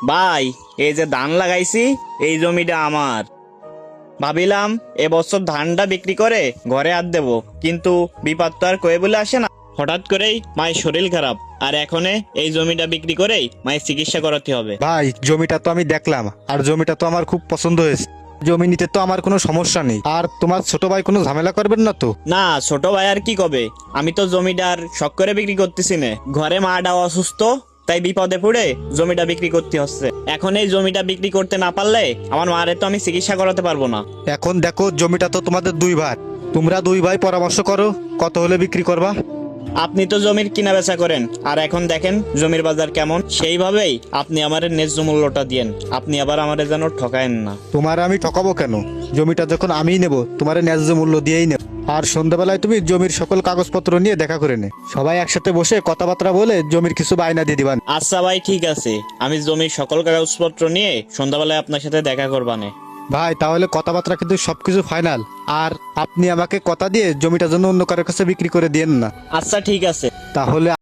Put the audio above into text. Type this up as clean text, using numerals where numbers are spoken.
ভাই, এই যে ধান লাগাইছি এই জমিটা আমার। ভাবিলাম এবছর ধানটা বিক্রি করে ঘরে আর দেবো, কিন্তু বিপদ তো আর কয়ে বলে আসে না। হঠাৎ করেই মায়ের শরীর খারাপ, আর এখনে এই জমিটা বিক্রি করেই মায়ের চিকিৎসা করাতে হবে। ভাই, জমিটা তো আমি দেখলাম, আর জমিটা তো আমার খুব পছন্দ হয়েছে। জমি নিতে তো আমার কোনো সমস্যা নেই। আর তোমার ছোট ভাই কোনো ঝামেলা করবেন না তো? না, ছোট ভাই আর কি কবে, আমি তো জমিটার শখ করে বিক্রি করতেছি না। ঘরে মাটা অসুস্থ, তাই বিপদে পড়ে জমিটা বিক্রি করতে হচ্ছে। এখন এই জমিটা বিক্রি করতে না পারলে আমার মারে তো আমি চিকিৎসা করাতে পারবো না। এখন দেখো, জমিটা তো তোমাদের দুই ভাই, তোমরা দুই ভাই পরামর্শ করো কত হলে বিক্রি করবা। আপনি তো জমির কিনা বেচা করেন, আর এখন দেখেন জমির বাজার কেমন, সেইভাবেই আপনি আমার ন্যায্য মূল্যটা দিয়েন। আপনি আবার আমারে যেন ঠকায়েন না। তোমার আমি ঠকাবো কেন? জমিটা যখন আমিই নেব, তোমার ন্যায্য মূল্য দিয়েই নেব। আর সন্ধ্যাবেলায় তুমি জমির সকল কাগজপত্র নিয়ে দেখা করে নে, সবাই একসাথে বসে কথাবার্তা বলে জমির কিছু বায়না দিয়ে দিবান। আচ্ছা ভাই, ঠিক আছে, আমি জমির সকল কাগজপত্র নিয়ে সন্ধ্যাবেলায় আপনার সাথে দেখা করবানে। ভাই, তাহলে কথাবার্তা কিন্তু সবকিছু ফাইনাল। আর আপনি আমাকে কথা দিয়ে জমিটা যেন অন্য কারোর কাছে বিক্রি করে দিয়েন না। আচ্ছা ঠিক আছে। তাহলে